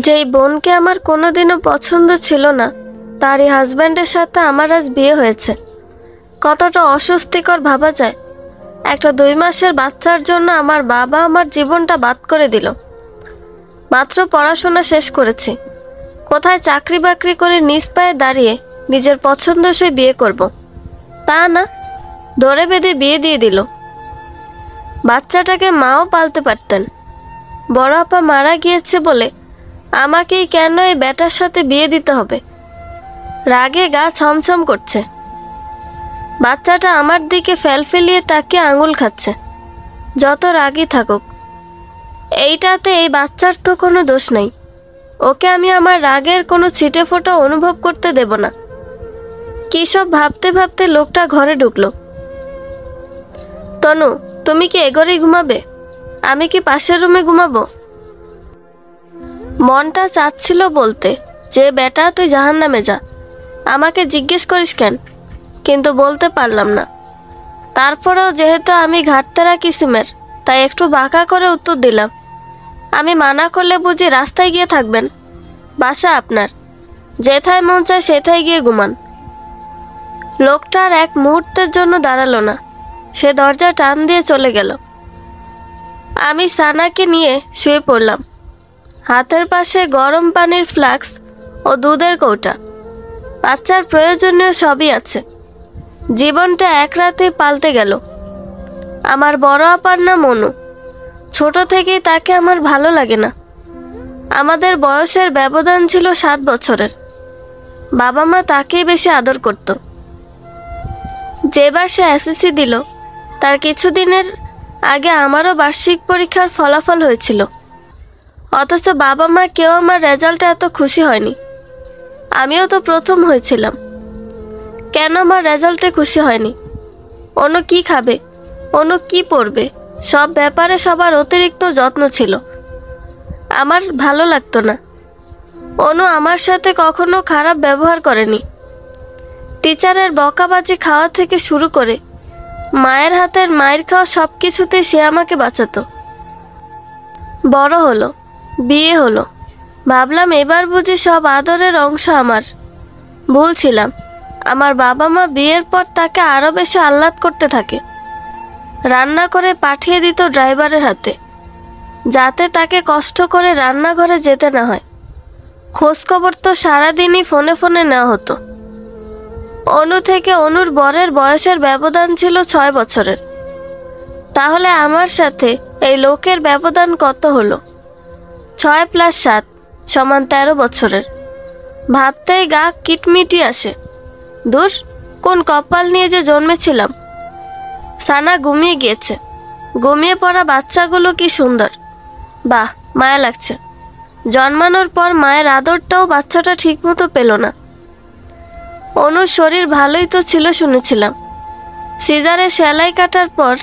যেই বোনকে আমার কোনোদিনও পছন্দ ছিল না, তারই হাজব্যান্ডের সাথে আমার আজ বিয়ে হয়েছে। কতটা অস্বস্তিকর ভাবা যায়। একটা 2 মাসের বাচ্চার জন্য আমার বাবা আমার জীবনটা বাদ করে দিল। মাত্র পড়াশোনা শেষ করেছি, কোথায় চাকরি বাকরি করে নিজ পায়ে দাঁড়িয়ে নিজের পছন্দসই বিয়ে করব, তা না, ধরে বেঁধে বিয়ে দিয়ে দিল। বাচ্চাটাকে মাও পালতে পারতেন। বড় আপা মারা গিয়েছে বলে আমাকেই কেন এই বেটার সাথে বিয়ে দিতে হবে? রাগে গা ছমছম করছে। বাচ্চাটা আমার দিকে ফেলফেলিয়ে তাকিয়ে আঙুল খাচ্ছে। যত রাগই থাকুক, এইটাতে এই বাচ্চার তো কোনো দোষ নেই। ওকে আমি আমার রাগের কোনো ছিটে ফোঁটা অনুভব করতে দেব না। কী সব ভাবতে ভাবতে লোকটা ঘরে ঢুকলো। তনু, তুমি কি এ ঘরেই ঘুমাবে? আমি কি পাশের রুমে ঘুমাবো? মনটা চাচ্ছিল বলতে যে বেটা তুই জাহান্নামে যা, আমাকে জিজ্ঞেস করিস কেন, কিন্তু বলতে পারলাম না। তারপরেও যেহেতু আমি ঘাটতেরা কিসিমের, তাই একটু বাঁকা করে উত্তর দিলাম, আমি মানা করলে বুঝি রাস্তায় গিয়ে থাকবেন? বাসা আপনার, যেথায় মন চায় সেথায় গিয়ে ঘুমান। লোকটার এক মুহূর্তের জন্য দাঁড়ালো না, সে দরজা টান দিয়ে চলে গেল। আমি সানাকে নিয়ে শুয়ে পড়লাম। হাতের পাশে গরম পানির ফ্লাক্স ও দুধের কৌটা, বাচ্চার প্রয়োজনীয় সবই আছে। জীবনটা এক রাতেই পাল্টে গেল। আমার বড় আপার নাম অনু। ছোট থেকেই তাকে আমার ভালো লাগে না। আমাদের বয়সের ব্যবধান ছিল 7 বছরের। বাবা মা তাকেই বেশি আদর করত। যেবার সে এসএসসি দিল, তার কিছুদিনের আগে আমারও বার্ষিক পরীক্ষার ফলাফল হয়েছিল। অথচ বাবা মা কেউ আমার রেজাল্টে এত খুশি হয়নি। আমিও তো প্রথম হয়েছিলাম। কেন আমার রেজাল্টে খুশি হয়নি? অনু কি খাবে, অনু কি পড়বে, সব ব্যাপারে সবার অতিরিক্ত যত্ন ছিল। আমার ভালো লাগতো না। অনু আমার সাথে কখনো খারাপ ব্যবহার করেনি। টিচারের বকাবাজি খাওয়া থেকে শুরু করে মায়ের হাতের মায়ের খাওয়া সব কিছুতেই সে আমাকে বাঁচাতো। বড় হলো, বিয়ে হলো, ভাবলাম এবার বুঝি সব আদরের অংশ আমার। ভুল ছিলাম। আমার বাবা মা বিয়ের পর তাকে আরও বেশি আহ্লাদ করতে থাকে। রান্না করে পাঠিয়ে দিত ড্রাইভারের হাতে, যাতে তাকে কষ্ট করে রান্নাঘরে যেতে না হয়। খোঁজখবর তো সারাদিনই ফোনে ফোনে নেওয়া হতো। অনু থেকে অনুর বরের বয়সের ব্যবধান ছিল 6 বছরের। তাহলে আমার সাথে এই লোকের ব্যবধান কত হলো? 6 + 7 = 13 বছরের। ভাবতেই গা কিটমিটি আসে। দূর, কোন কপাল নিয়ে যে জন্মেছিলাম। সানা ঘুমিয়ে গিয়েছে। ঘুমিয়ে পড়া বাচ্চাগুলো কি সুন্দর, বাহ, মায়া লাগছে। জন্মানোর পর মায়ের আদরটাও বাচ্চাটা ঠিকমতো পেল না। অনুর শরীর ভালোই তো ছিল শুনেছিলাম। সিজারে সেলাই কাটার পর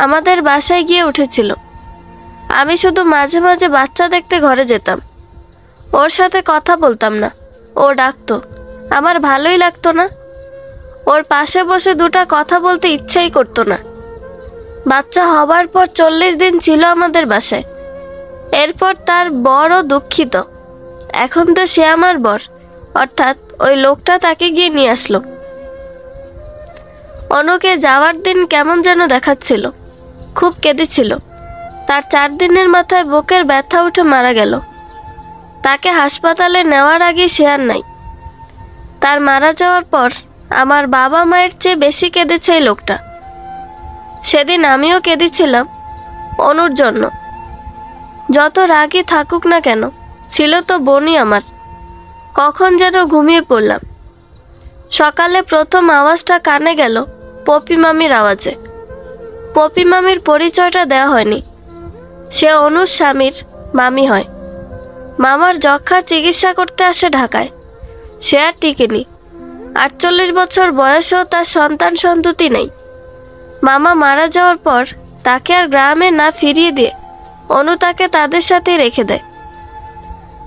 আমাদের বাসায় গিয়ে উঠেছিল। আমি শুধু মাঝে মাঝে বাচ্চা দেখতে ঘরে যেতাম। ওর সাথে কথা বলতাম না। ও ডাকতো, আমার ভালোই লাগতো না। ওর পাশে বসে দুটো কথা বলতে ইচ্ছাই করতো না। বাচ্চা হবার পর 40 দিন ছিল আমাদের বাসায়। এরপর তার বড় দুঃখিত। এখন তো সে আমার বর, অর্থাৎ ওই লোকটা তাকে গিয়ে নিয়ে আসলো। অনুকে যাওয়ার দিন কেমন যেন দেখাচ্ছিল। খুব কেঁদেছিল। তার 4 দিনের মাথায় বুকের ব্যথা উঠে মারা গেল। তাকে হাসপাতালে নেওয়ার আগে সে আর নাই। তার মারা যাওয়ার পর আমার বাবা মায়ের চেয়ে বেশি কেঁদেছে এই লোকটা। সেদিন আমিও কেঁদেছিলাম অনুর জন্য। যত রাগই থাকুক না কেন, ছিল তো বোনই আমার। কখন যেন ঘুমিয়ে পড়লাম। সকালে প্রথম আওয়াজটা কানে গেল পপি মামির আওয়াজে। পপি মামির পরিচয়টা দেওয়া হয়নি। সে অনুর স্বামীর মামি হয়। মামার যক্ষা চিকিৎসা করতে আসে ঢাকায়। সে আর টিকেনি। 48 বছর বয়সেও তার সন্তান সন্ততি নেই। মামা মারা যাওয়ার পর তাকে আর গ্রামে না ফিরিয়ে দিয়ে অনু তাকে তাদের সাথে রেখে দেয়।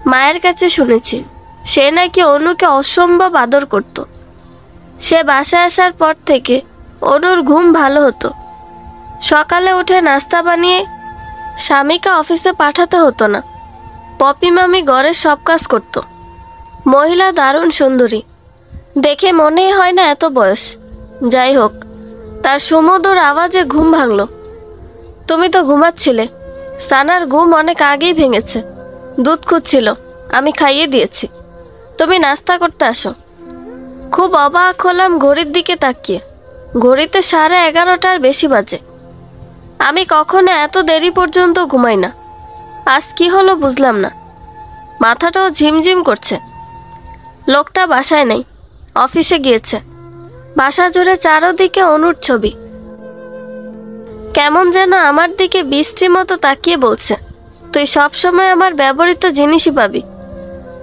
মায়ের কাছে শুনেছি সে নাকি অনুকে অসম্ভব আদর করত। সে বাসায় আসার পর থেকে অনুর ঘুম ভালো হতো। সকালে উঠে নাস্তা বানিয়ে স্বামীকে অফিসে পাঠাতে হতো না। পপি মামি ঘরের সব কাজ করত। মহিলা দারুণ সুন্দরী, দেখে মনেই হয় না এত বয়স। যাই হোক, তার সুমধুর আওয়াজে ঘুম ভাঙল। তুমি তো ঘুমাচ্ছিলে। সানার ঘুম অনেক আগেই ভেঙেছে। দুধ খুঁজছিল, আমি খাইয়ে দিয়েছি। তুমি নাস্তা করতে আসো। খুব অবাক হলাম ঘড়ির দিকে তাকিয়ে। ঘড়িতে 11:30টার বেশি বাজে। আমি কখনো এত দেরি পর্যন্ত ঘুমাই না। আজ কি হলো বুঝলাম না। মাথাটাও ঝিমঝিম করছে। লোকটা বাসায় নেই, অফিসে গিয়েছে। বাসা জুড়ে চারদিকে অনুর ছবি। কেমন যেন আমার দিকে বৃষ্টির মতো তাকিয়ে বলছে, তুই সবসময় আমার ব্যবহৃত জিনিসই পাবি।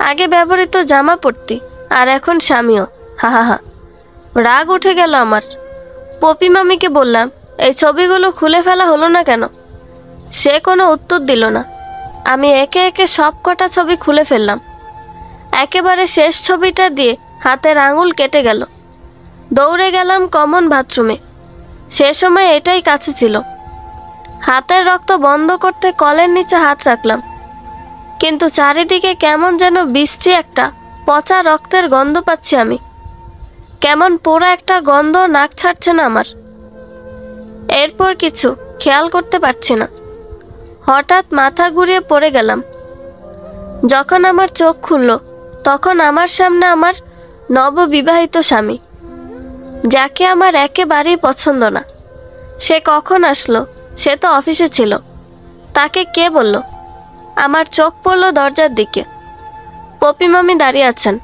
আগে ব্যবহৃত জামা পরতি, আর এখন স্বামীও। হা হা হা। রাগ উঠে গেল আমার। পপি মামিকে বললাম, এই ছবিগুলো খুলে ফেলা হলো না কেন? সে কোনো উত্তর দিল না। আমি একে একে সব কটা ছবি খুলে ফেললাম। একেবারে শেষ ছবিটা দিয়ে হাতের আঙুল কেটে গেল। দৌড়ে গেলাম কমন বাথরুমে। সে সময় এটাই কাছে ছিল। হাতের রক্ত বন্ধ করতে কলের নিচে হাত রাখলাম, কিন্তু চারিদিকে কেমন যেন বৃষ্টি একটা পচা রক্তের গন্ধ পাচ্ছি আমি। কেমন পোড়া একটা গন্ধ নাক ছাড়ছে না আমার। এরপর কিছু খেয়াল করতে পারছি না। হঠাৎ মাথা ঘুরিয়ে পড়ে গেলাম। যখন আমার চোখ খুলল, তখন আমার সামনে আমার নববিবাহিত স্বামী, যাকে আমার একেবারেই পছন্দ না। সে কখন আসলো? সে তো অফিসে ছিল। তাকে কে বলল? আমার চোখ পড়ল দরজার দিকে। পপি মামি দাঁড়িয়ে আছেন,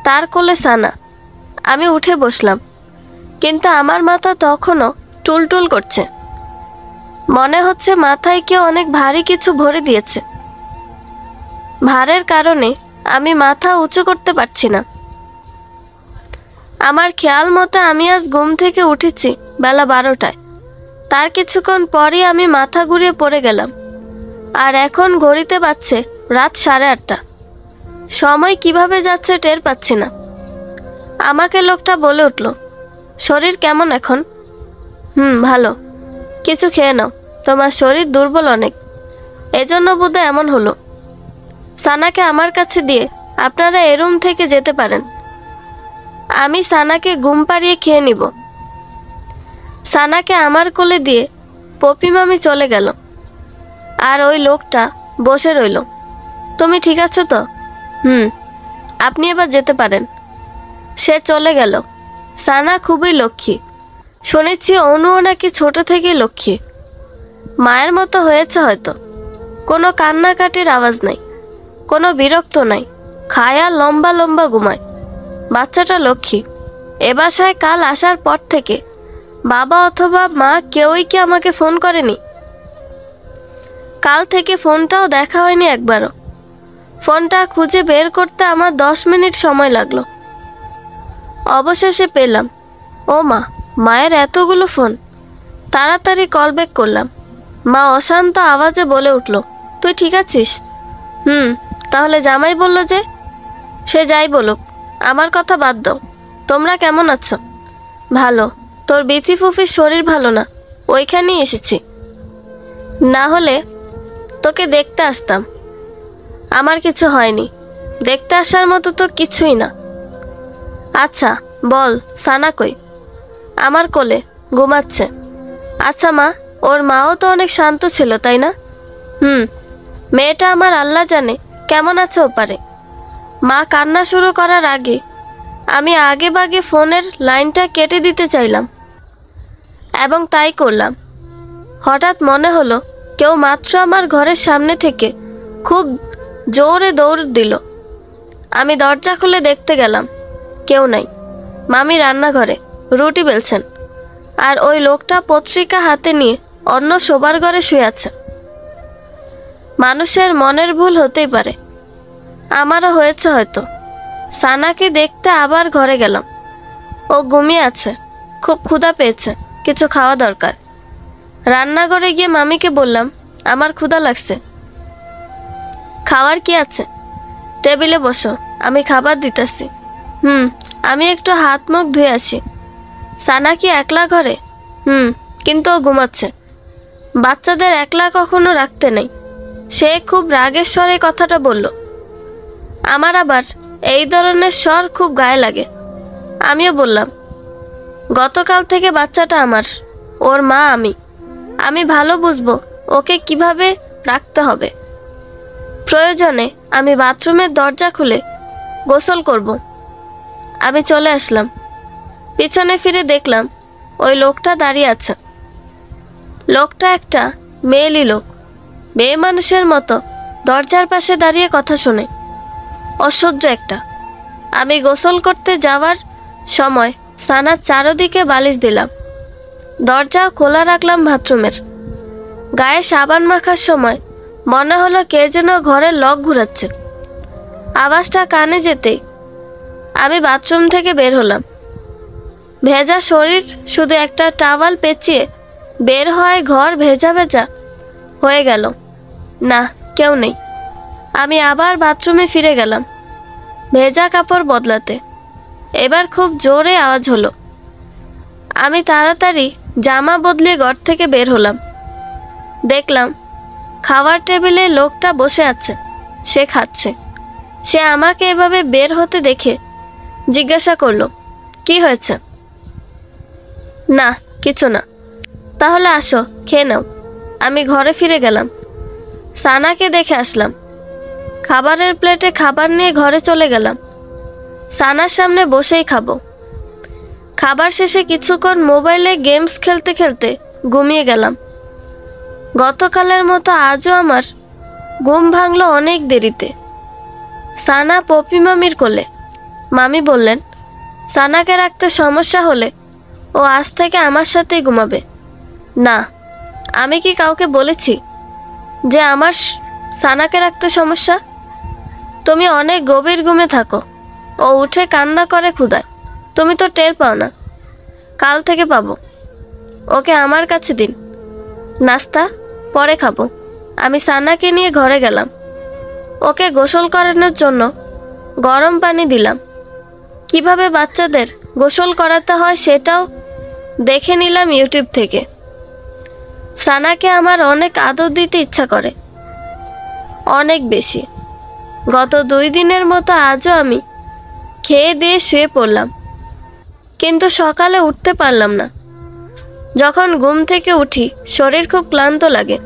তার কোলে সানা। আমি উঠে বসলাম, কিন্তু আমার মাথা তখনও টুলটুল করছে। মনে হচ্ছে মাথায় কেউ অনেক ভারী কিছু ভরে দিয়েছে। ভারের কারণে আমি মাথা উঁচু করতে পারছি না। আমার খেয়াল মতো আমি আজ ঘুম থেকে উঠেছি বেলা 12টায়। তার কিছুক্ষণ পরই আমি মাথা ঘুরিয়ে পড়ে গেলাম। আর এখন ঘড়িতে বাজছে রাত 8:30। সময় কিভাবে যাচ্ছে টের পাচ্ছি না। আমাকে লোকটা বলে উঠল, শরীর কেমন এখন? ভালো। কিছু খেয়ে নাও, তোমার শরীর দুর্বল অনেক, এজন্য বোধহয় এমন হলো। সানাকে আমার কাছে দিয়ে আপনারা এ রুম থেকে যেতে পারেন। আমি সানাকে ঘুম পাড়িয়ে খেয়ে নিব। সানাকে আমার কোলে দিয়ে পপি মামি চলে গেল। আর ওই লোকটা বসে রইল। তুমি ঠিক আছো তো? আপনি এবার যেতে পারেন। সে চলে গেল। সানা খুবই লক্ষ্মী। শুনেছি অনুও নাকি ছোট থেকেই লক্ষ্মী। মায়ের মতো হয়েছে হয়তো। কোনো কান্নাকাটির আওয়াজ নাই, কোনো বিরক্ত নাই। খায় আর লম্বা লম্বা ঘুমায়। বাচ্চাটা লক্ষ্মী। এ বাসায় কাল আসার পর থেকে বাবা অথবা মা কেউই কি আমাকে ফোন করেনি? কাল থেকে ফোনটাও দেখা হয়নি একবারও। ফোনটা খুঁজে বের করতে আমার 10 মিনিট সময় লাগলো। অবশেষে পেলাম। ও মা, মায়ের এতগুলো ফোন। তাড়াতাড়ি কল ব্যাক করলাম। মা অশান্ত আওয়াজে বলে উঠল, তুই ঠিক আছিস? তাহলে জামাই বলল যে? সে যাই বলুক, আমার কথা বাদ দাও। তোমরা কেমন আছো? ভালো। তোর বিথি ফুফির শরীর ভালো না, ওইখানেই এসেছি। না হলে তোকে দেখতে আসতাম। আমার কিছু হয়নি। দেখতে আসার মতো তো কিছুই না। আচ্ছা বল, সানা কই? আমার কোলে ঘুমাচ্ছে। আচ্ছা মা, ওর মাও তো অনেক শান্ত ছিল, তাই না? মেয়েটা আমার আল্লাহ জানে কেমন আছে ওপারে। মা কান্না শুরু করার আগে আমি আগে ভাগে ফোনের লাইনটা কেটে দিতে চাইলাম, এবং তাই করলাম। হঠাৎ মনে হলো কেউ মাত্র আমার ঘরের সামনে থেকে খুব জোরে দৌড় দিল। আমি দরজা খুলে দেখতে গেলাম, কেউ নাই। মামি রান্নাঘরে রুটি বেলছেন, আর ওই লোকটা পত্রিকা হাতে নিয়ে অন্য শোবার ঘরে শুয়ে আছে। মানুষের মনের ভুল হতেই পারে, আমারও হয়েছে হয়তো। সানাকে দেখতে আবার ঘরে গেলাম। ও ঘুমিয়ে আছে, খুব ক্ষুধা পেয়েছে, কিছু খাওয়া দরকার। রান্নাঘরে গিয়ে মামিকে বললাম, আমার ক্ষুধা লাগছে। খাওয়ার কি আছে? টেবিলে বসো, আমি খাবার দিতেছি। আমি একটু হাত মুখ ধুয়ে আসি। সানা কি একলা ঘরে? কিন্তু ও ঘুমাচ্ছে। বাচ্চাদের একলা কখনো রাখতে নেই। সে খুব রাগের স্বরে কথাটা বলল। আমার আবার এই ধরনের স্বর খুব গায়ে লাগে। আমিও বললাম, গতকাল থেকে বাচ্চাটা আমার, ওর মা আমি ভালো বুঝবো ওকে কিভাবে রাখতে হবে। প্রয়োজনে আমি বাথরুমের দরজা খুলে গোসল করব। আমি চলে আসলাম। পিছনে ফিরে দেখলাম ওই লোকটা দাঁড়িয়ে আছে। লোকটা একটা মেয়েলি লোক, মেয়ে মানুষের মতো দরজার পাশে দাঁড়িয়ে কথা শোনে। অসহ্য একটা। আমি গোসল করতে যাওয়ার সময় সানার চারদিকে বালিশ দিলাম, দরজা খোলা রাখলাম বাথরুমের। গায়ে সাবান মাখার সময় মনে হলো কে যেন ঘরের লক ঘুরাচ্ছে। আওয়াজটা কানে যেতেই আমি বাথরুম থেকে বের হলাম। ভেজা শরীর, শুধু একটা টাওয়াল পেঁচিয়ে বের হয় ঘর ভেজা ভেজা হয়ে গেল। না, কেউ নেই। আমি আবার বাথরুমে ফিরে গেলাম ভেজা কাপড় বদলাতে। এবার খুব জোরে আওয়াজ হলো। আমি তাড়াতাড়ি জামা বদলে ঘর থেকে বের হলাম। দেখলাম খাওয়ার টেবিলে লোকটা বসে আছে, সে খাচ্ছে। সে আমাকে এভাবে বের হতে দেখে জিজ্ঞাসা করলো, কি হয়েছে? না, কিছু না। তাহলে আসো, খেয়ে নাও। আমি ঘরে ফিরে গেলাম। সানাকে দেখে আসলাম। খাবারের প্লেটে খাবার নিয়ে ঘরে চলে গেলাম। সানার সামনে বসেই খাবো। খাবার শেষে কিছুক্ষণ মোবাইলে গেমস খেলতে খেলতে ঘুমিয়ে গেলাম। গতকালের মতো আজও আমার ঘুম ভাঙলো অনেক দেরিতে। সানা পপি মামির কোলে। মামি বললেন, সানাকে রাখতে সমস্যা হলে ও আজ থেকে আমার সাথেই ঘুমাবে। না, আমি কি কাউকে বলেছি যে আমার সানাকে রাখতে সমস্যা? তুমি অনেক গভীর ঘুমে থাকো, ও উঠে কান্না করে ক্ষুধায়। তুমি তো টের পাও না। কাল থেকে পাবো। ওকে আমার কাছে দিন। নাস্তা পরে খাবো। আমি সানাকে নিয়ে ঘরে গেলাম। ওকে গোসল করানোর জন্য গরম পানি দিলাম। কিভাবে বাচ্চাদের গোসল করাতে হয় সেটাও দেখে নিলাম ইউটিউব থেকে। সানাকে আমার অনেক আদর দিতে ইচ্ছা করে, অনেক বেশি। গত 2 দিনের মতো আজও আমি খেয়ে দিয়ে শুয়ে পড়লাম, কিন্তু সকালে উঠতে পারলাম না। যখন ঘুম থেকে উঠি শরীর খুব ক্লান্ত লাগে।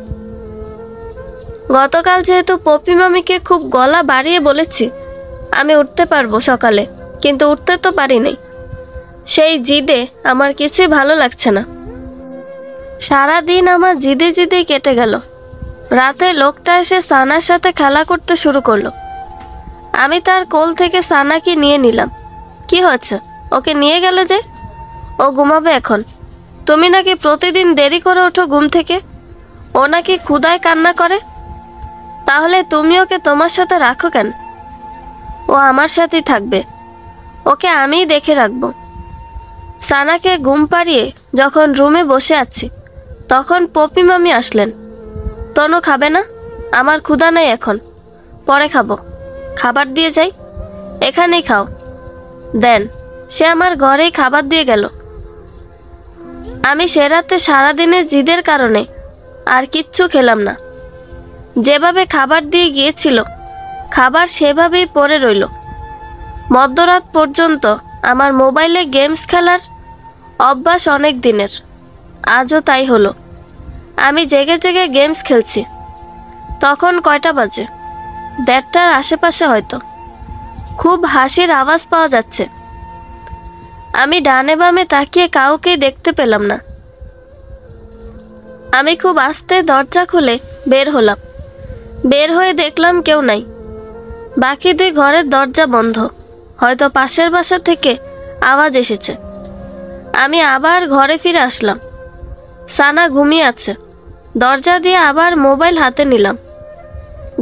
গতকাল যেহেতু পপি মামিকে খুব গলা বাড়িয়ে বলেছি আমি উঠতে পারবো সকালে, কিন্তু উঠতে তো পারি নাই। সেই জিদে আমার কিছুই ভালো লাগছে না। সারা দিন আমার জিদে জিদেই কেটে গেল। রাতে লোকটা এসে সানার সাথে খেলা করতে শুরু করলো। আমি তার কোল থেকে সানাকে নিয়ে নিলাম। কি হচ্ছে? ওকে নিয়ে গেল যে? ও ঘুমাবে এখন। তুমি নাকি প্রতিদিন দেরি করে ওঠো ঘুম থেকে। ও নাকি ক্ষুধায় কান্না করে। তাহলে তুমি ওকে তোমার সাথে রাখো কেন? ও আমার সাথেই থাকবে। ওকে আমিই দেখে রাখবো। সানাকে ঘুম পাড়িয়ে যখন রুমে বসে আছি তখন পপি মামি আসলেন। তনু খাবে না? আমার ক্ষুধা নেই এখন, পরে খাবো। খাবার দিয়ে যাই। এখানেই খাও। দেন। সে আমার ঘরেই খাবার দিয়ে গেল। আমি সে রাতে সারাদিনের জিদের কারণে আর কিচ্ছু খেলাম না। যেভাবে খাবার দিয়ে গিয়েছিল খাবার সেভাবেই পড়ে রইল। মধ্যরাত পর্যন্ত আমার মোবাইলে গেমস খেলার অভ্যাস অনেক দিনের, আজও তাই হলো। আমি জেগে জেগে গেমস খেলছি। তখন কয়টা বাজে? 1:30টার আশেপাশে হয়তো। খুব হাসির আওয়াজ পাওয়া যাচ্ছে। আমি ডানে বামে তাকিয়ে কাউকেই দেখতে পেলাম না। আমি খুব আস্তে দরজা খুলে বের হলাম। বের হয়ে দেখলাম কেউ নাই। বাকি 2 ঘরের দরজা বন্ধ। হয়তো পাশের বাসা থেকে আওয়াজ এসেছে। আমি আবার ঘরে ফিরে আসলাম। সানা ঘুমিয়ে আছে। দরজা দিয়ে আবার মোবাইল হাতে নিলাম।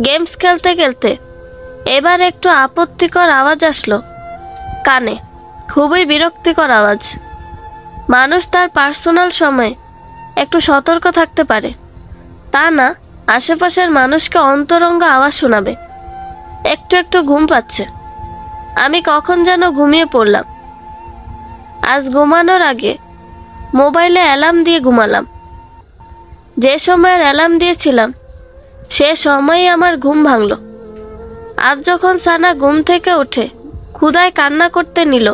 গেমস খেলতে খেলতে এবার একটু আপত্তিকর আওয়াজ আসলো কানে। খুবই বিরক্তিকর আওয়াজ। মানুষ তার পার্সোনাল সময়ে একটু সতর্ক থাকতে পারে, তা না আশেপাশের মানুষকে অন্তরঙ্গ আওয়াজ শোনাবে। একটু একটু ঘুম পাচ্ছে। আমি কখন যেন ঘুমিয়ে পড়লাম। আজ ঘুমানোর আগে মোবাইলে অ্যালার্ম দিয়ে ঘুমালাম। যে সময়ের অ্যালার্ম দিয়েছিলাম সে সময়ই আমার ঘুম ভাঙল। আজ যখন সানা ঘুম থেকে উঠে ক্ষুধায় কান্না করতে নিল,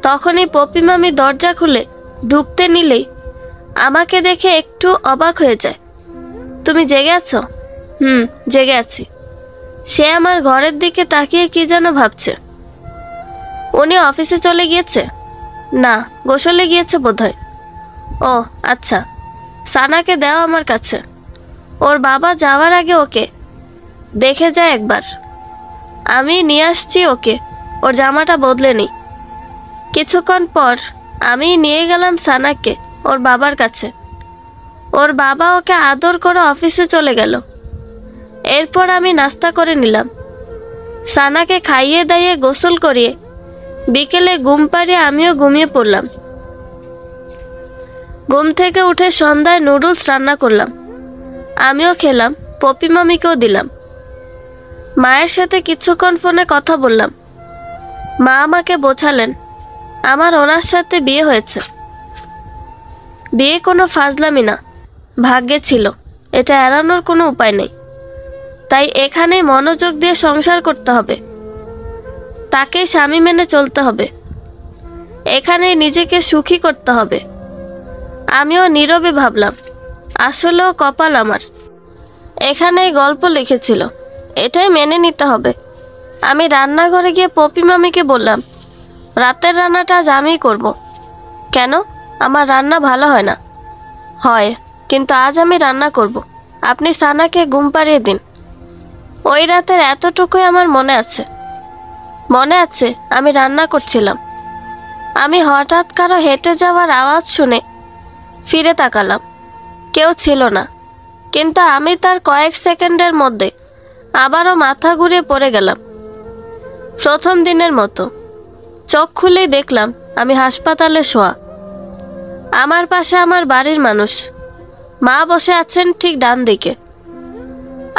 তখনই পপি মামি দরজা খুলে ঢুকতে নিলেই আমাকে দেখে একটু অবাক হয়ে যায়। তুমি জেগে আছো? জেগে আছি। সে আমার ঘরের দিকে তাকিয়ে কি যেন ভাবছে। উনি অফিসে চলে গিয়েছে? না, গোসলে গিয়েছে বোধহয়। ও আচ্ছা, সানাকে দাও আমার কাছে। ওর বাবা যাওয়ার আগে ওকে দেখে যায় একবার। আমি নিয়ে আসছি ওকে, ওর জামাটা বদলে নেই। কিছুক্ষণ পর আমি নিয়ে গেলাম সানাকে ওর বাবার কাছে। ওর বাবা ওকে আদর করে অফিসে চলে গেল। এরপর আমি নাস্তা করে নিলাম। সানাকে খাইয়ে দাইয়ে গোসল করিয়ে বিকেলে ঘুম পাড়িয়ে আমিও ঘুমিয়ে পড়লাম। ঘুম থেকে উঠে সন্ধ্যায় নুডলস রান্না করলাম, আমিও খেলাম, পপি মামিকেও দিলাম। মায়ের সাথে কিছুক্ষণ ফোনে কথা বললাম। মা আমাকে বোঝালেন আমার ওনার সাথে বিয়ে হয়েছে। বিয়ে কোনো ফাজলামি না, ভাগ্যে ছিল, এটা এড়ানোর কোনো উপায় নেই। তাই এখানেই মনোযোগ দিয়ে সংসার করতে হবে, তাকে স্বামী মেনে চলতে হবে, এখানেই নিজেকে সুখী করতে হবে। আমিও নীরবে ভাবলাম, আসলেও কপাল আমার, এখানেই গল্প লিখেছিল, এটাই মেনে নিতে হবে। আমি রান্নাঘরে গিয়ে পপি মামিকে বললাম, রাতের রান্নাটা আজ আমিই করব। কেন? আমার রান্না ভালো হয় না? হয়, কিন্তু আজ আমি রান্না করব। আপনি সানাকে ঘুম পাড়িয়ে দিন। ওই রাতের এতটুকুই আমার মনে আছে। মনে আছে আমি রান্না করছিলাম। আমি হঠাৎ কারো হেঁটে যাওয়ার আওয়াজ শুনে ফিরে তাকালাম। কেউ ছিল না, কিন্তু আমি তার কয়েক সেকেন্ডের মধ্যে আবারও মাথা ঘুরিয়ে পড়ে গেলাম। প্রথম দিনের মতো চোখ খুলেই দেখলাম আমি হাসপাতালে শোয়া। আমার পাশে আমার বাড়ির মানুষ, মা বসে আছেন ঠিক ডান দিকে।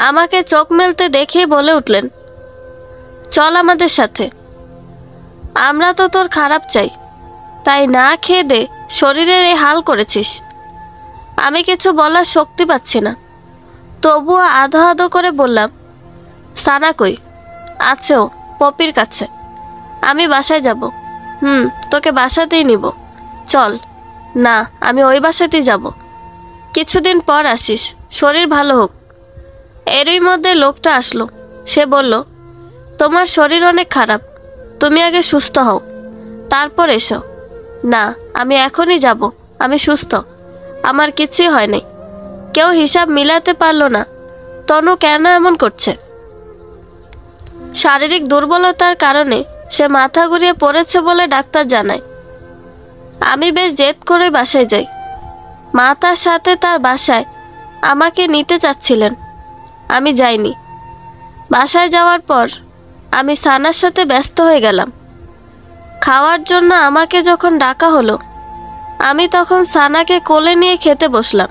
আমাকে চোখ মেলতে দেখেই বলে উঠলেন, চল আমাদের সাথে। আমরা তো তোর খারাপ চাই, তাই না খেয়ে দে শরীরের এই হাল করেছিস। আমি কিছু বলার শক্তি পাচ্ছি না, তবুও আধো আধো করে বললাম, সানা কই? আছে ও পপির কাছে। আমি বাসায় যাব। তোকে বাসাতেই নিব, চল। না, আমি ওই বাসাতেই যাব। কিছুদিন পর আসিস, শরীর ভালো হোক। এরই মধ্যে লোকটা আসলো। সে বলল, তোমার শরীর অনেক খারাপ, তুমি আগে সুস্থ হও, তারপর এসো। না, আমি এখনই যাব, আমি সুস্থ, আমার কিছুই হয় নাই। কেউ হিসাব মিলাতে পারল না তনু কেন এমন করছে। শারীরিক দুর্বলতার কারণে সে মাথা ঘুরিয়ে পড়েছে বলে ডাক্তার জানায়। আমি বেশ জেদ করে বাসায় যাই। মা তার সাথে তার বাসায় আমাকে নিতে চাচ্ছিলেন, আমি যাইনি। বাসায় যাওয়ার পর আমি সানার সাথে ব্যস্ত হয়ে গেলাম। খাওয়ার জন্য আমাকে যখন ডাকা হলো, আমি তখন সানাকে কোলে নিয়ে খেতে বসলাম।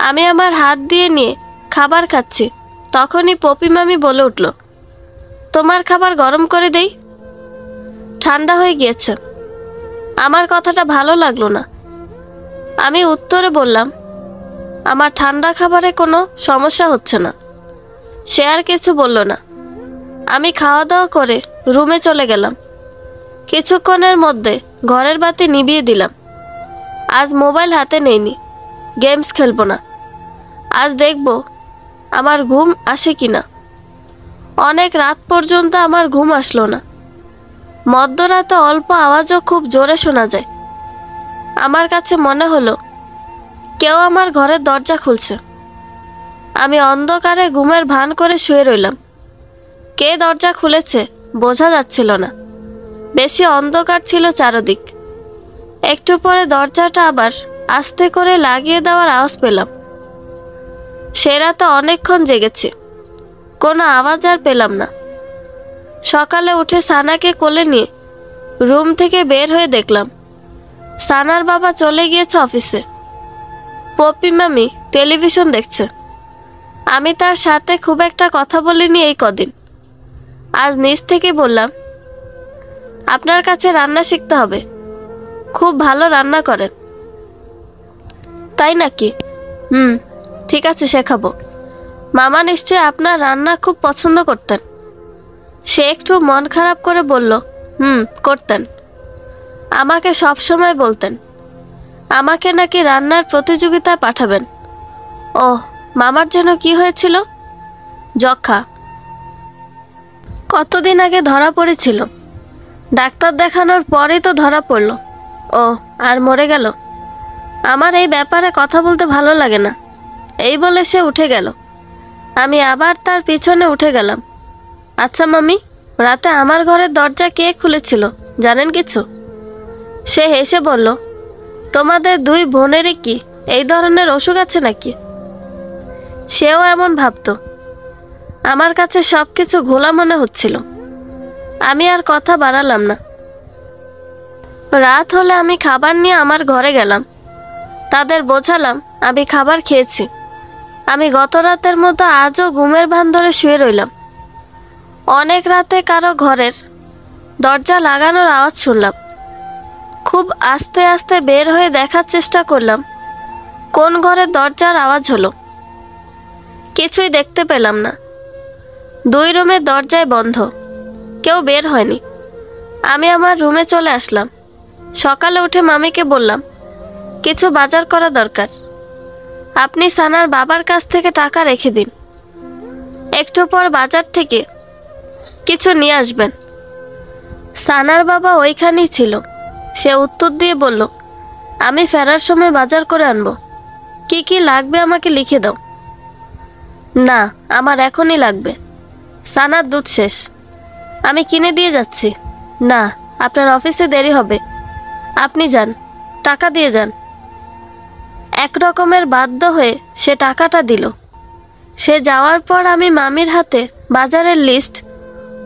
আমি আমার হাত দিয়ে নিয়ে খাবার খাচ্ছি, তখনই পপি মামি বলে উঠল, তোমার খাবার গরম করে দেই, ঠান্ডা হয়ে গিয়েছে। আমার কথাটা ভালো লাগলো না। আমি উত্তরে বললাম, আমার ঠান্ডা খাবারে কোনো সমস্যা হচ্ছে না। সে আর কিছু বলল না। আমি খাওয়া দাওয়া করে রুমে চলে গেলাম। কিছুক্ষণের মধ্যে ঘরের বাতি নিভিয়ে দিলাম। আজ মোবাইল হাতে নেইনি, গেমস খেলবো না। আজ দেখব আমার ঘুম আসে কিনা। অনেক রাত পর্যন্ত আমার ঘুম আসলো না। মধ্যরাতে অল্প আওয়াজও খুব জোরে শোনা যায়। আমার কাছে মনে হলো কেউ আমার ঘরের দরজা খুলছে। আমি অন্ধকারে ঘুমের ভান করে শুয়ে রইলাম। কে দরজা খুলেছে বোঝা যাচ্ছিল না, বেশি অন্ধকার ছিল চারদিক। একটু পরে দরজাটা আবার আস্তে করে লাগিয়ে দেওয়ার আওয়াজ পেলাম। সে রাতে অনেকক্ষণ জেগেছি, কোনো আওয়াজ আর পেলাম না। সকালে উঠে সানাকে কোলে নিয়ে রুম থেকে বের হয়ে দেখলাম সানার বাবা চলে গিয়েছে অফিসে। পপি মামি টেলিভিশন দেখছে। আমি তার সাথে খুব একটা কথা বলিনি এই কদিন। আজ নিজ থেকে বললাম, আপনার কাছে রান্না শিখতে হবে, খুব ভালো রান্না করেন। তাই নাকি? ঠিক আছে, শেখাবো। মামা নিশ্চয়ই আপনার রান্না খুব পছন্দ করতেন। সে একটু মন খারাপ করে বলল, করতেন। আমাকে সবসময় বলতেন আমাকে নাকি রান্নার প্রতিযোগিতায় পাঠাবেন। ওহ, মামার যেন কি হয়েছিল? যক্ষা। কতদিন আগে ধরা পড়েছিল। ডাক্তার দেখানোর পরেই তো ধরা পড়ল। ও, আর মরে গেল। আমার এই ব্যাপারে কথা বলতে ভালো লাগে না। এই বলে সে উঠে গেল। আমি আবার তার পিছনে উঠে গেলাম। আচ্ছা মামি, রাতে আমার ঘরের দরজা কে খুলেছিল জানেন কিছু? সে হেসে বলল, তোমাদের দুই বোনেরই কি এই ধরনের অসুখ আছে নাকি? সেও এমন ভাবত। আমার কাছে সবকিছু ঘোলা মনে হচ্ছিল। আমি আর কথা বাড়ালাম না। রাত হলে আমি খাবার নিয়ে আমার ঘরে গেলাম। তাদের বোঝালাম আমি খাবার খেয়েছি। আমি গত রাতের মতো আজও ঘুমের ভান ধরে শুয়ে রইলাম। অনেক রাতে কারো ঘরের দরজা লাগানোর আওয়াজ শুনলাম। খুব আস্তে আস্তে বের হয়ে দেখার চেষ্টা করলাম কোন ঘরের দরজার আওয়াজ হলো। কিছুই দেখতে পেলাম না। দুই রুমের দরজায় বন্ধ, কেউ বের হয়নি। আমি আমার রুমে চলে আসলাম। সকালে উঠে মামিকে বললাম, কিছু বাজার করা দরকার। আপনি সানার বাবার কাছ থেকে টাকা রেখে দিন। একটু পর বাজার থেকে কিছু নিয়ে আসবেন। সানার বাবা ওইখানেই ছিল। সে উত্তর দিয়ে বলল, আমি ফেরার সময় বাজার করে আনবো। কি কি লাগবে আমাকে লিখে দাও। না, আমার এখনই লাগবে। সানার দুধ শেষ। আমি কিনে দিয়ে যাচ্ছি। না, আপনার অফিসে দেরি হবে। আপনি যান, টাকা দিয়ে যান। এক রকমের বাধ্য হয়ে সে টাকাটা দিল। সে যাওয়ার পর আমি মামির হাতে বাজারের লিস্ট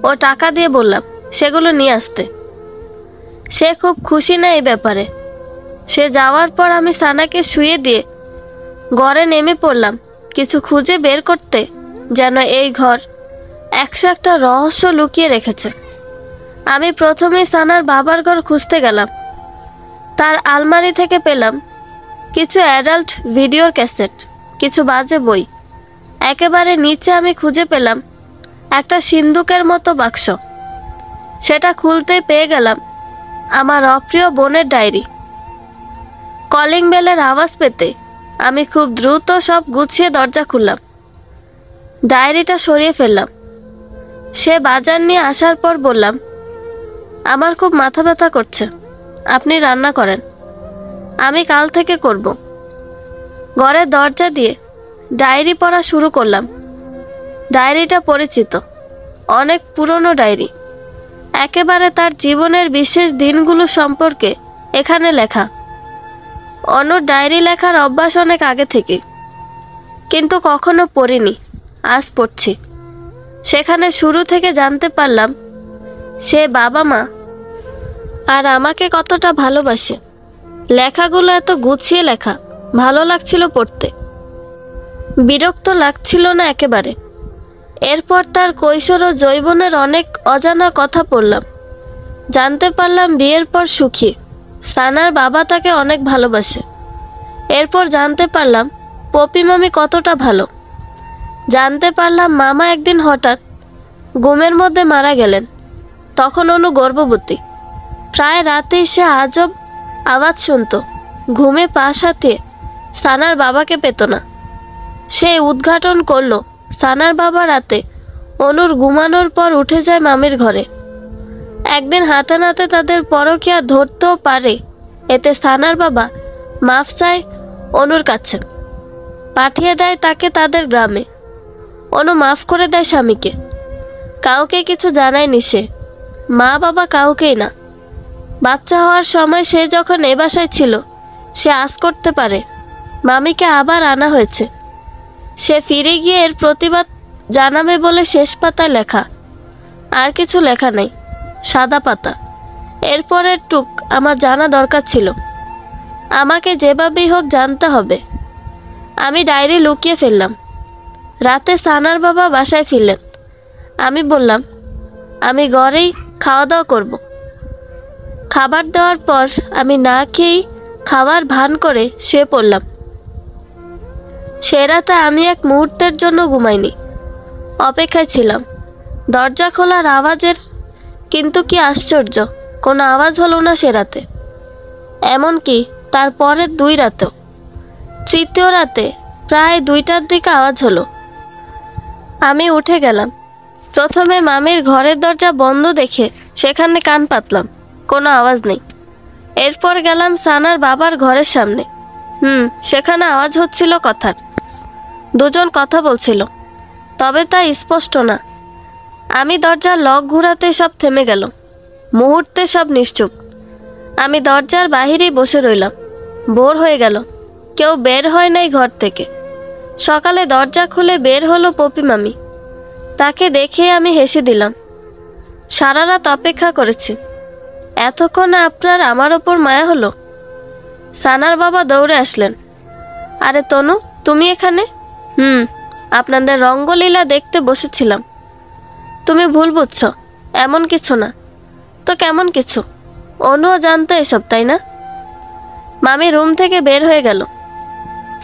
ও টাকা দিয়ে বললাম সেগুলো নিয়ে আসতে। সে খুব খুশি না এই ব্যাপারে। সে যাওয়ার পর আমি সানাকে শুয়ে দিয়ে ঘরে নেমে পড়লাম কিছু খুঁজে বের করতে, যেন এই ঘর 101টা রহস্য লুকিয়ে রেখেছে। আমি প্রথমেই সানার বাবার ঘর খুঁজতে গেলাম। তার আলমারি থেকে পেলাম কিছু অ্যাডাল্ট ভিডিওর ক্যাসেট, কিছু বাজে বই। একেবারে নিচে আমি খুঁজে পেলাম একটা সিন্দুকের মতো বাক্স। সেটা খুলতেই পেয়ে গেলাম আমার অপ্রিয় বোনের ডায়েরি। কলিং বেলের আওয়াজ পেতে আমি খুব দ্রুত সব গুছিয়ে দরজা খুললাম। ডায়েরিটা সরিয়ে ফেললাম। সে বাজার নিয়ে আসার পর বললাম, আমার খুব মাথা ব্যথা করছে, আপনি রান্না করেন। আমি কাল থেকে করব। ঘরের দরজা দিয়ে ডায়েরি পড়া শুরু করলাম। ডায়েরিটা পরিচিত, অনেক পুরনো ডায়েরি। একেবারে তার জীবনের বিশেষ দিনগুলো সম্পর্কে এখানে লেখা। অনুর ডায়েরি লেখার অভ্যাস অনেক আগে থেকে, কিন্তু কখনো পড়িনি। আজ পড়ছি। সেখানে শুরু থেকে জানতে পারলাম সে বাবা মা আর আমাকে কতটা ভালোবাসে। লেখাগুলো এত গুছিয়ে লেখা, ভালো লাগছিল পড়তে। বিরক্ত লাগছিল না একেবারে। এরপর তার কৈশোর ও যৌবনের অনেক অজানা কথা পড়লাম। জানতে পারলাম বিয়ের পর সুখী। সানার বাবা তাকে অনেক ভালোবাসে। এরপর জানতে পারলাম পপি মামি কতটা ভালো। জানতে পারলাম মামা একদিন হঠাৎ ঘুমের মধ্যে মারা গেলেন। তখন অনু গর্ভবতী। প্রায় রাতেই সে আজব আওয়াজ শুনত। ঘুমে পা সাথে সানার বাবাকে পেত না। সে উদ্ঘাটন করলো সানার বাবা রাতে অনুর ঘুমানোর পর উঠে যায় মামির ঘরে। একদিন হাতে নাতে তাদের পরকীয়া ধরতেও পারে। এতে সানার বাবা মাফ চায় অনুর কাছে, পাঠিয়ে দেয় তাকে তাদের গ্রামে। অনু মাফ করে দেয় স্বামীকে। কাউকে কিছু জানায়নি সে, মা বাবা কাউকেই না। বাচ্চা হওয়ার সময় সে যখন এ বাসায় ছিল, সে আশ করতে পারে মামিকে আবার আনা হয়েছে। সে ফিরে গিয়ে এর প্রতিবাদ জানাবে বলে শেষ পাতায় লেখা। আর কিছু লেখা নেই, সাদা পাতা। এরপরের টুক আমার জানা দরকার ছিল। আমাকে যেভাবেই হোক জানতে হবে। আমি ডায়েরি লুকিয়ে ফেললাম। রাতে সানার বাবা বাসায় ফিরলেন। আমি বললাম, আমি ঘরেই খাওয়া দাওয়া করব। খাবার দেওয়ার পর আমি না খেয়েই খাওয়ার ভান করে শুয়ে পড়লাম। সে রাতে আমি এক মুহূর্তের জন্য ঘুমাইনি, অপেক্ষায় ছিলাম দরজা খোলার আওয়াজের। কিন্তু কি আশ্চর্য, কোনো আওয়াজ হলো না সে রাতে। এমনকি তার পরের 2 রাতেও। তৃতীয় রাতে প্রায় 2টার দিকে আওয়াজ হলো। আমি উঠে গেলাম। প্রথমে মামির ঘরের দরজা বন্ধ দেখে সেখানে কান পাতলাম, কোনো আওয়াজ নেই। এরপর গেলাম সানার বাবার ঘরের সামনে। সেখানে আওয়াজ হচ্ছিল কথার। দুজন কথা বলছিল, তবে তা স্পষ্ট না। আমি দরজার লক ঘুরাতে সব থেমে গেল। মুহূর্তে সব নিশ্চুপ। আমি দরজার বাহিরেই বসে রইলাম। ভোর হয়ে গেল, কেউ বের হয় নাই ঘর থেকে। সকালে দরজা খুলে বের হলো পপি মামি। তাকে দেখে আমি হেসে দিলাম। সারা রাত অপেক্ষা করেছি, এতক্ষণে আপনার আমার ওপর মায়া হলো। সানার বাবা দৌড়ে আসলেন। আরে তনু, তুমি এখানে? আপনাদের রঙ্গলীলা দেখতে বসেছিলাম। তুমি ভুল বুঝছো, এমন কিছু না। তো কেমন কিছু? অনুও জানতো এসব, তাই না? মামি রুম থেকে বের হয়ে গেল।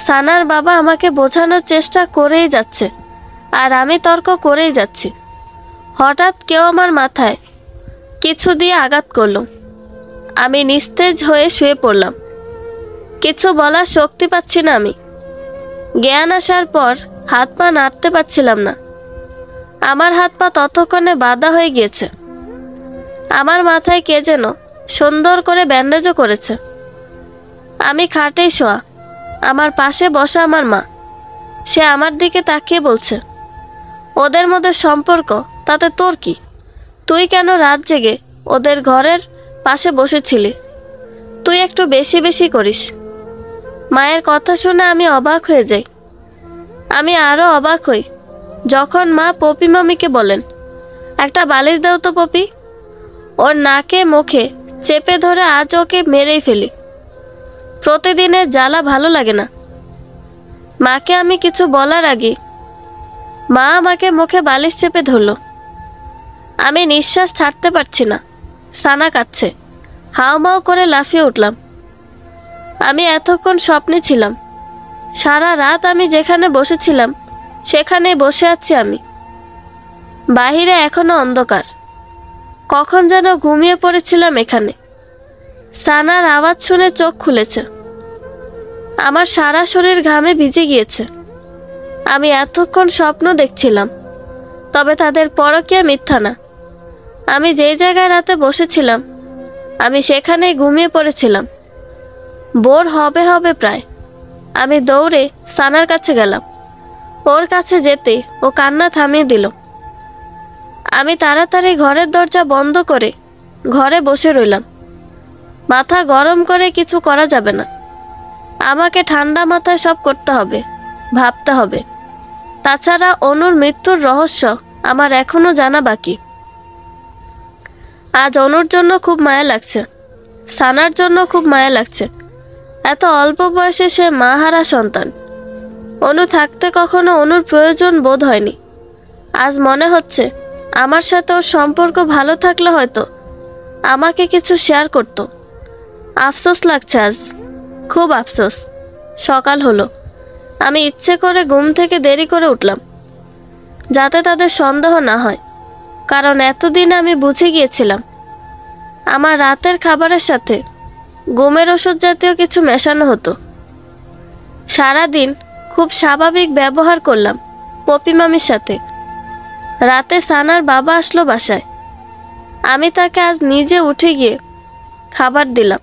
সানার বাবা আমাকে বোঝানোর চেষ্টা করেই যাচ্ছে, আর আমি তর্ক করেই যাচ্ছি। হঠাৎ কেউ আমার মাথায় কিছু দিয়ে আঘাত করলো। আমি নিস্তেজ হয়ে শুয়ে পড়লাম। কিছু বলার শক্তি পাচ্ছি না আমি। জ্ঞান আসার পর হাত পা নাড়তে পারছিলাম না। আমার হাত পা ততক্ষণে বাঁধা হয়ে গিয়েছে। আমার মাথায় কে যেন সুন্দর করে ব্যান্ডেজও করেছে। আমি খাটেই শোয়া, আমার পাশে বসা আমার মা। সে আমার দিকে তাকিয়ে বলছে, ওদের মধ্যে সম্পর্ক, তাতে তোর কি? তুই কেন রাত জেগে ওদের ঘরের পাশে বসেছিলি? তুই একটু বেশি বেশি করিস। মায়ের কথা শুনে আমি অবাক হয়ে যাই। আমি আরও অবাক হই যখন মা পপি মামিকে বলেন, একটা বালিশ দাও তো পপি। ওর নাকে মুখে চেপে ধরে আজ ওকে মেরেই ফেলি। প্রতিদিনের জ্বালা ভালো লাগে না। মাকে আমি কিছু বলার আগে মা আমাকে মুখে বালিশ চেপে ধরল। আমি নিঃশ্বাস ছাড়তে পারছি না। সানা কাঁদছে। হাউমাউ করে লাফিয়ে উঠলাম। আমি এতক্ষণ স্বপ্নে ছিলাম। সারা রাত আমি যেখানে বসেছিলাম সেখানেই বসে আছি আমি। বাহিরে এখনো অন্ধকার। কখন যেন ঘুমিয়ে পড়েছিলাম এখানে। সানার আওয়াজ শুনে চোখ খুলেছে। আমার সারা শরীর ঘামে ভিজে গিয়েছে। আমি এতক্ষণ স্বপ্ন দেখছিলাম, তবে তাদের পরকীয়া মিথ্যা না। আমি যেই জায়গায় রাতে বসেছিলাম আমি সেখানেই ঘুমিয়ে পড়েছিলাম। ভোর হবে হবে প্রায়। আমি দৌড়ে সানার কাছে গেলাম। ওর কাছে যেতে ও কান্না থামিয়ে দিল। আমি তাড়াতাড়ি ঘরের দরজা বন্ধ করে ঘরে বসে রইলাম। মাথা গরম করে কিছু করা যাবে না। আমাকে ঠান্ডা মাথায় সব করতে হবে, ভাবতে হবে। তাছাড়া অনুর মৃত্যুর রহস্য আমার এখনো জানা বাকি। আজ অনুর জন্য খুব মায়া লাগছে, সানার জন্য খুব মায়া লাগছে। এত অল্প বয়সে সে মা হারা সন্তান। অনু থাকতে কখনো অনুর প্রয়োজন বোধ হয়নি। আজ মনে হচ্ছে আমার সাথে ওর সম্পর্ক ভালো থাকলে হয়তো আমাকে কিছু শেয়ার করতো। আফসোস লাগছে আজ, খুব আফসোস। সকাল হলো। আমি ইচ্ছে করে ঘুম থেকে দেরি করে উঠলাম, যাতে তাদের সন্দেহ না হয়। কারণ এতদিন আমি বুঝে গিয়েছিলাম আমার রাতের খাবারের সাথে ঘুমের ওষুধ জাতীয় কিছু মেশানো হতো। সারাদিন খুব স্বাভাবিক ব্যবহার করলাম পপি মামির সাথে। রাতে সানার বাবা আসলো বাসায়। আমি তাকে আজ নিজে উঠে গিয়ে খাবার দিলাম।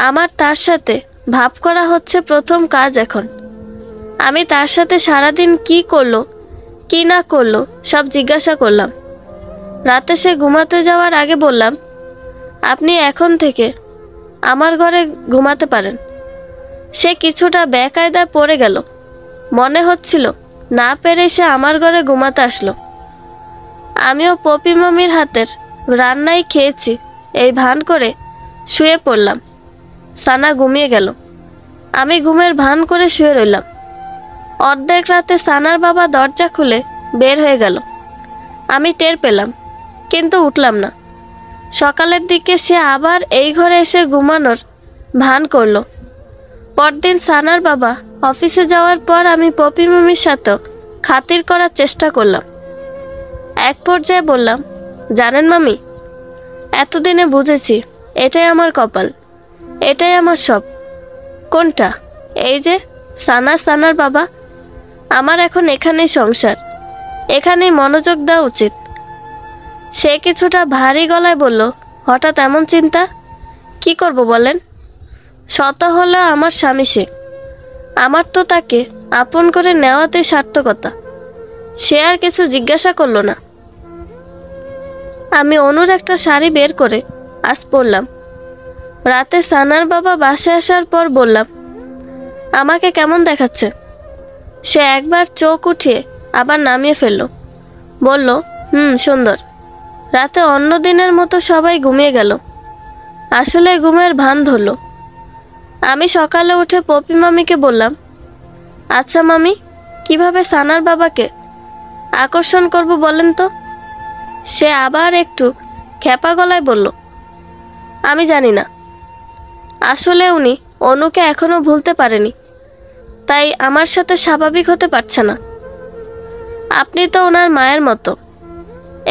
আমার তার সাথে ভাব করা হচ্ছে প্রথম কাজ এখন। আমি তার সাথে সারাদিন কি করলো কি না করলো সব জিজ্ঞাসা করলাম। রাতে সে ঘুমাতে যাওয়ার আগে বললাম, আপনি এখন থেকে আমার ঘরে ঘুমাতে পারেন। সে কিছুটা বেকায়দায় পড়ে গেল। মনে হচ্ছিল না পেরে সে আমার ঘরে ঘুমাতে আসলো। আমিও পপি মামির হাতের রান্নাই খেয়েছি এই ভান করে শুয়ে পড়লাম। সানা ঘুমিয়ে গেল। আমি ঘুমের ভান করে শুয়ে রইলাম। অর্ধেক রাতে সানার বাবা দরজা খুলে বের হয়ে গেল। আমি টের পেলাম, কিন্তু উঠলাম না। সকালের দিকে সে আবার এই ঘরে এসে ঘুমানোর ভান করলো। পরদিন সানার বাবা অফিসে যাওয়ার পর আমি পপি মামির সাথেও খাতির করার চেষ্টা করলাম। এক পর্যায়ে বললাম, জানেন মামি, এতদিনে বুঝেছি এটাই আমার কপাল, এটাই আমার সব। কোনটা? এই যে সানার বাবা। আমার এখন এখানেই সংসার, এখানেই মনোযোগ দেওয়া উচিত। সে কিছুটা ভারী গলায় বলল, হঠাৎ এমন চিন্তা? কি করব বলেন? শত হলেও আমার স্বামী সে, আমার তো তাকে আপন করে নেওয়াতে সার্থকতা। সে আর কিছু জিজ্ঞাসা করলো না। আমি অনুর একটা শাড়ি বের করে আজ পরলাম। রাতে সানার বাবা বাসায় আসার পর বললাম, আমাকে কেমন দেখাচ্ছে? সে একবার চোখ উঠিয়ে আবার নামিয়ে ফেলল, বলল, সুন্দর। রাতে অন্য দিনের মতো সবাই ঘুমিয়ে গেল। আসলে ঘুমের ভান ধরল। আমি সকালে উঠে পপি মামিকে বললাম, আচ্ছা মামি, কিভাবে সানার বাবাকে আকর্ষণ করব বলেন তো? সে আবার একটু খেপা গলায় বলল, আমি জানি না। আসলে উনি অনুকে এখনো ভুলতে পারেনি, তাই আমার সাথে স্বাভাবিক হতে পারছে না। আপনি তো ওনার মায়ের মতো,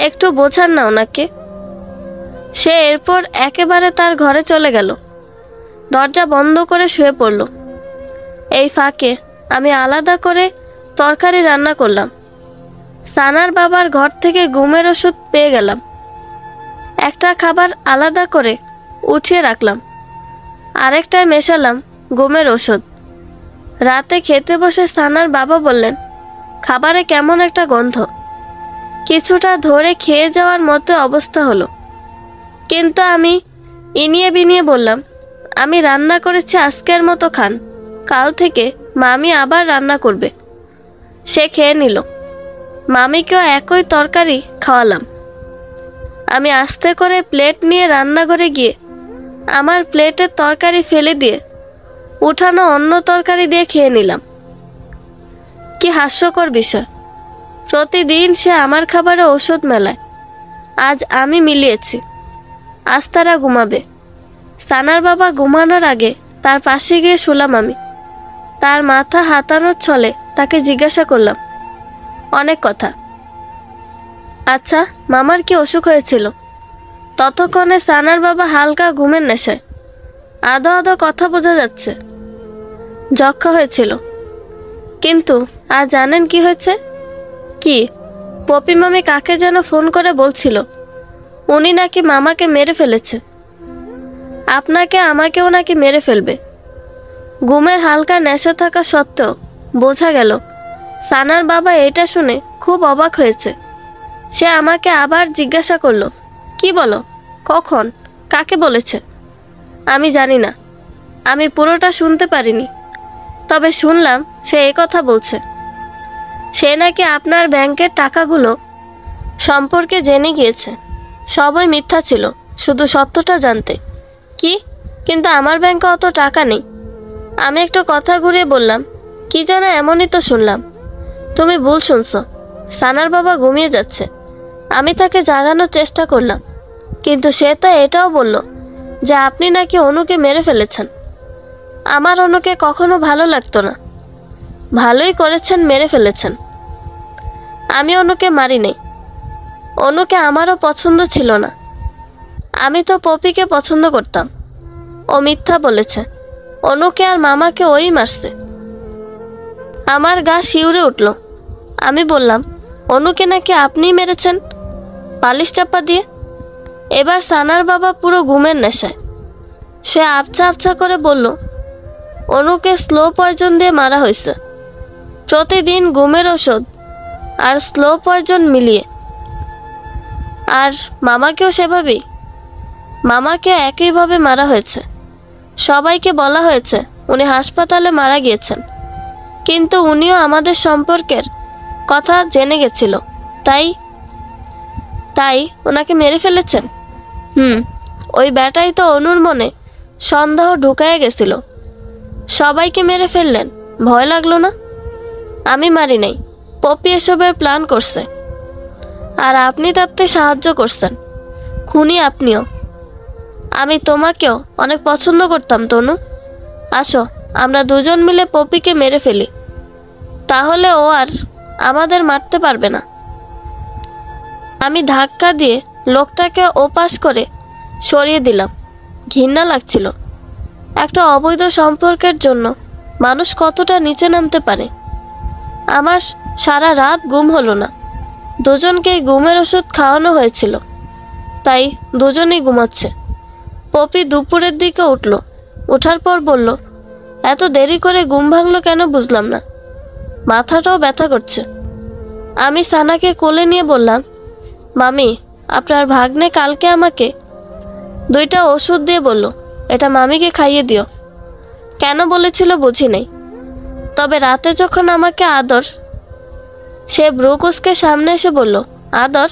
একটু বোঝান না ওনাকে। সে এরপর একেবারে তার ঘরে চলে গেল, দরজা বন্ধ করে শুয়ে পড়ল। এই ফাঁকে আমি আলাদা করে তরকারি রান্না করলাম। সানার বাবার ঘর থেকে ঘুমের ওষুধ পেয়ে গেলাম। একটা খাবার আলাদা করে উঠিয়ে রাখলাম, আরেকটায় মেশালাম ঘুমের ওষুধ। রাতে খেতে বসে সানার বাবা বললেন, খাবারে কেমন একটা গন্ধ। কিছুটা ধরে খেয়ে যাওয়ার মতো অবস্থা হলো, কিন্তু আমি ইনিয়ে বিনিয়ে বললাম, আমি রান্না করেছি, আজকের মতো খান, কাল থেকে মামি আবার রান্না করবে। সে খেয়ে নিল। মামিকেও একই তরকারি খাওয়ালাম। আমি আস্তে করে প্লেট নিয়ে রান্নাঘরে গিয়ে আমার প্লেটের তরকারি ফেলে দিয়ে উঠানো অন্য তরকারি দিয়ে খেয়ে নিলাম। কি হাস্যকর বিষয়! প্রতিদিন সে আমার খাবারে ওষুধ মেলায়, আজ আমি মিলিয়েছি। আজ তারা ঘুমাবে। সানার বাবা ঘুমানোর আগে তার পাশে গিয়ে শুলাম আমি। তার মাথা হাতানোর ছলে তাকে জিজ্ঞাসা করলাম অনেক কথা। আচ্ছা, মামার কি অসুখ হয়েছিল? ততক্ষণে সানার বাবা হালকা ঘুমের নেশায়, আধো আধো কথা বোঝা যাচ্ছে। যক্ষা হয়েছিল। কিন্তু আর জানেন কি হয়েছে? কি? পপি মামি কাকে যেন ফোন করে বলছিল উনি নাকি মামাকে মেরে ফেলেছে। আপনাকে আমাকেও নাকি মেরে ফেলবে। ঘুমের হালকা নেশা থাকা সত্ত্বেও বোঝা গেল সানার বাবা এটা শুনে খুব অবাক হয়েছে। সে আমাকে আবার জিজ্ঞাসা করলো, কি বলো? কখন? কাকে বলেছে? আমি জানি না, আমি পুরোটা শুনতে পারিনি, তবে শুনলাম সে এই কথা বলছে। সে নাকি আপনার ব্যাংকের টাকাগুলো সম্পর্কে জেনে গিয়েছে। সবই মিথ্যা ছিল, শুধু সত্যটা জানতে। কি? কিন্তু আমার ব্যাংকে অত টাকা নেই। আমি একটু কথা ঘুরিয়ে বললাম, কি জানা এমনই তো শুনলাম। তুমি ভুল শুনছো, সানার বাবা ঘুমিয়ে যাচ্ছে। আমি তাকে জাগানোর চেষ্টা করলাম, কিন্তু সে তো এটাও বলল যে আপনি নাকি অনুকে মেরে ফেলেছেন। আমার অনুকে কখনো ভালো লাগতো না। ভালোই করেছেন, মেরে ফেলেছেন। আমি অনুকে মারি নাই। অনুকে আমারও পছন্দ ছিল না। আমি তো পপিকে পছন্দ করতাম। ও মিথ্যা বলেছে। অনুকে আর মামাকে ওই মারছে। আমার গা শিউরে উঠল। আমি বললাম, অনুকে নাকি আপনিই মেরেছেন, পালিশ চাপা দিয়ে। এবার সানার বাবা পুরো ঘুমের নেশায়। সে আবছা আবছা করে বলল, অনুকে স্লো পয়জন দিয়ে মারা হয়েছে। প্রতিদিন ঘুমের ওষুধ আর স্লো পয়জন মিলিয়ে। আর মামাকেও সেভাবেই। মামাকে একইভাবে মারা হয়েছে। সবাইকে বলা হয়েছে উনি হাসপাতালে মারা গিয়েছেন, কিন্তু উনিও আমাদের সম্পর্কের কথা জেনে গেছিল, তাই ওনাকে মেরে ফেলেছেন। ওই ব্যাটাই তো অনুর মনে সন্দেহ ঢুকায় গেছিল। সবাইকে মেরে ফেললেন, ভয় লাগলো না? আমি মারি নাই, পপি এসবের প্ল্যান করছে। আর আপনি তাতে সাহায্য করছেন। খুনি আপনিও। আমি তোমাকেও অনেক পছন্দ করতাম তনু। আসো, আমরা দুজন মিলে পপিকে মেরে ফেলি, তাহলে ও আর আমাদের মারতে পারবে না। আমি ধাক্কা দিয়ে লোকটাকে ওপাশ করে সরিয়ে দিলাম। ঘৃণা লাগছিল। একটা অবৈধ সম্পর্কের জন্য মানুষ কতটা নিচে নামতে পারে। আমার সারা রাত ঘুম হলো না। দুজনকেই ঘুমের ওষুধ খাওয়ানো হয়েছিল, তাই দুজনেই ঘুমাচ্ছে। পপি দুপুরের দিকে উঠল। ওঠার পর বলল, এত দেরি করে ঘুম ভাঙলো কেন বুঝলাম না, মাথাটাও ব্যথা করছে। আমি সানাকে কোলে নিয়ে বললাম, মামি, আপনার ভাগ্নে কালকে আমাকে 2টা ওষুধ দিয়ে বলল এটা মামিকে খাইয়ে দিও। কেন বলেছিল বুঝি নেই, তবে রাতে যখন আমাকে আদর, সে ব্রুকুসকে সামনে এসে বলল, আদর?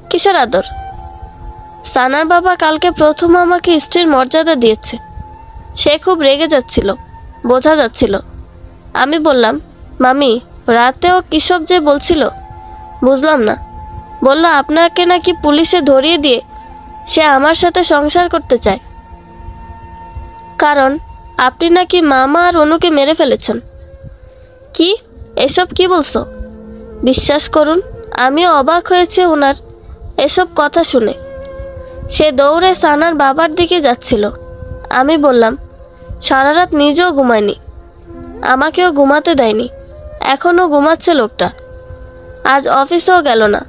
কিসের আদর? সানার বাবা কালকে প্রথম আমাকে স্ত্রীর মর্যাদা দিয়েছে। সে খুব রেগে যাচ্ছিল, বোঝা যাচ্ছিল। আমি বললাম, মামি, রাতেও কিসব যে বলছিল বুঝলাম না। বলল আপনাকে নাকি পুলিশে ধরিয়ে দিয়ে সে আমার সাথে সংসার করতে চায়, কারণ আপনি নাকি মামা আর অনুকে মেরে ফেলেছেন। কি এসব কি বলছো? বিশ্বাস করুন, আমিও অবাক হয়েছে ওনার এসব কথা শুনে। সে দৌড়ে সানার বাবার দিকে যাচ্ছিল। আমি বললাম, সারা রাত নিজেও ঘুমায়নি, আমাকেও ঘুমাতে দেয়নি, এখনও ঘুমাচ্ছে লোকটা। আজ অফিসেও গেল না।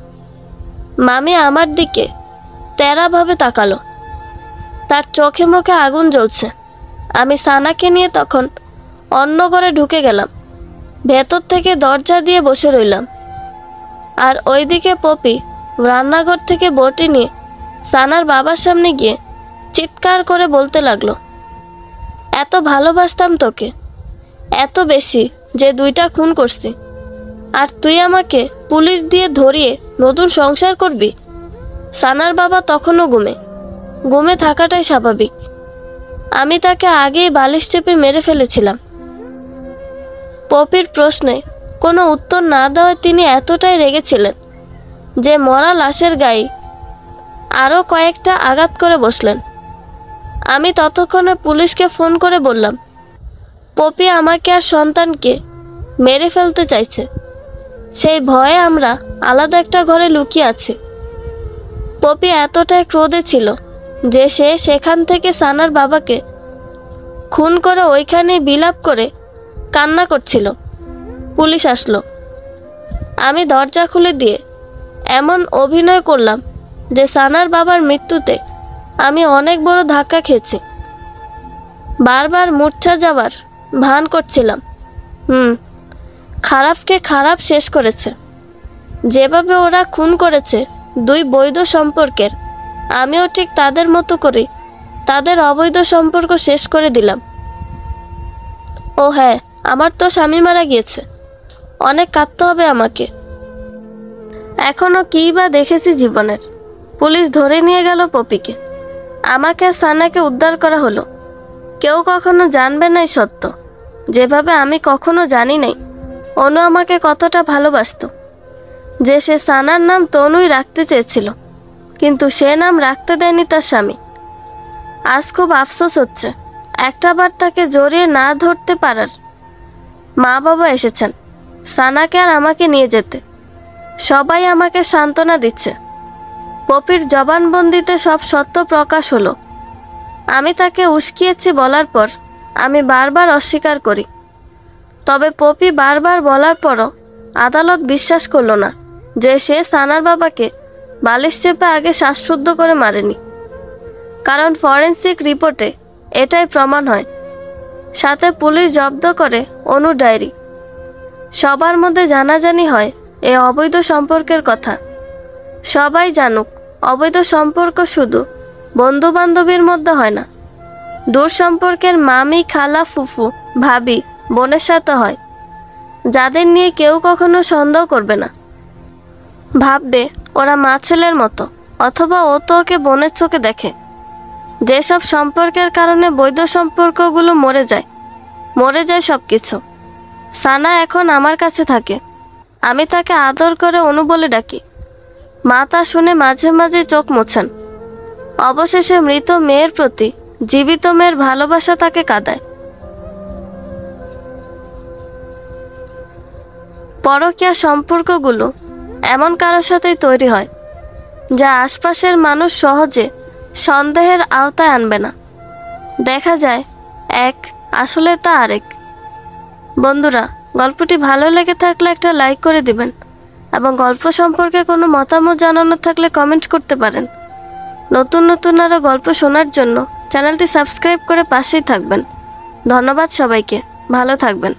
মামি আমার দিকে তেড়াভাবে তাকালো, তার চোখে মুখে আগুন জ্বলছে। আমি সানাকে নিয়ে তখন অন্য ঘরে ঢুকে গেলাম। ভেতর থেকে দরজা দিয়ে বসে রইলাম। আর ওইদিকে পপি রান্নাঘর থেকে বটি নিয়ে সানার বাবার সামনে গিয়ে চিৎকার করে বলতে লাগলো, এত ভালোবাসতাম তোকে, এত বেশি যে 2টা খুন করছি, আর তুই আমাকে পুলিশ দিয়ে ধরিয়ে নতুন সংসার করবি? সানার বাবা তখনও ঘুমে থাকাটাই স্বাভাবিক। আমি তাকে আগেই বালিশ চেপে মেরে ফেলেছিলাম। পপির প্রশ্নে কোনো উত্তর না দেওয়ায় তিনি এতটাই রেগেছিলেন যে মরা লাশের গায়ে আরও কয়েকটা আঘাত করে বসলেন। আমি ততক্ষণে পুলিশকে ফোন করে বললাম, পপি আমাকে আর সন্তানকে মেরে ফেলতে চাইছে। সেই ভয়ে আমরা আলাদা একটা ঘরে লুকিয়ে আছি। পপি এতটাই ক্রোধে ছিল যে সে সেখান থেকে সানার বাবাকে খুন করে ওইখানে বিলাপ করে কান্না করছিল। পুলিশ আসলো। আমি দরজা খুলে দিয়ে এমন অভিনয় করলাম যে সানার বাবার মৃত্যুতে আমি অনেক বড় ধাক্কা খেয়েছি। বারবার মূর্ছা যাওয়ার ভান করছিলাম। খারাপকে খারাপ শেষ করেছে। যেভাবে ওরা খুন করেছে 2 বৈধ সম্পর্কের, আমিও ঠিক তাদের মতো করে তাদের অবৈধ সম্পর্ক শেষ করে দিলাম। ও হ্যাঁ, আমার তো স্বামী মারা গিয়েছে, অনেক কাঁদতে হবে আমাকে। এখনো কী বা দেখেছি জীবনের। পুলিশ ধরে নিয়ে গেল পপিকে। আমাকে আর সানাকে উদ্ধার করা হলো। কেউ কখনো জানবে না এই সত্য, যেভাবে আমি কখনো জানি নাই অনু আমাকে কতটা ভালোবাসত। যে সে সানার নাম তনুই রাখতে চেয়েছিল, কিন্তু সে নাম রাখতে দেয়নি তার স্বামী। আজ খুব আফসোস হচ্ছে, একটাবার তাকে জড়িয়ে না ধরতে পারার। মা বাবা এসেছেন সানাকে আর আমাকে নিয়ে যেতে। সবাই আমাকে সান্ত্বনা দিচ্ছে। পপির জবানবন্দিতে সব সত্য প্রকাশ হলো। আমি তাকে উস্কিয়েছি বলার পর আমি বারবার অস্বীকার করি। তবে পপি বারবার বলার পরও আদালত বিশ্বাস করল না যে সে সানার বাবাকে বালিশ চেপে আগে শ্বাসরুদ্ধ করে মারেনি, কারণ ফরেনসিক রিপোর্টে এটাই প্রমাণ হয়। সাথে পুলিশ জব্দ করে অনুর ডায়েরি। সবার মধ্যে জানাজানি হয় এই অবৈধ সম্পর্কের কথা। সবাই জানুক, অবৈধ সম্পর্ক শুধু বন্ধু বান্ধবীর মধ্যে হয় না, দূর সম্পর্কের মামি, খালা, ফুফু, ভাবি, বোনের সাথে হয়, যাদের নিয়ে কেউ কখনো সন্দেহ করবে না। ভাববে ওরা মা ছেলের মতো, অথবা ও তো ওকে বোনের চোখে দেখে। যেসব সম্পর্কের কারণে বৈধ সম্পর্কগুলো মরে যায় সব কিছু। সানা এখন আমার কাছে থাকে। আমি তাকে আদর করে অনু বলে ডাকি। মা তা শুনে মাঝে মাঝে চোখ মোছেন। অবশেষে মৃত মেয়ের প্রতি জীবিত মেয়ের ভালোবাসা তাকে কাঁদায়। পরকীয়া সম্পর্কগুলো এমন কারোর সাথেই তৈরি হয় যা আশপাশের মানুষ সহজে সন্দেহের আওতায় আনবে না। দেখা যায় এক, আসলে তা আরেক। বন্ধুরা, গল্পটি ভালো লেগে থাকলে একটা লাইক করে দিবেন এবং গল্প সম্পর্কে কোনো মতামত জানানোর থাকলে কমেন্ট করতে পারেন। নতুন নতুন আরও গল্প শোনার জন্য চ্যানেলটি সাবস্ক্রাইব করে পাশেই থাকবেন। ধন্যবাদ সবাইকে, ভালো থাকবেন।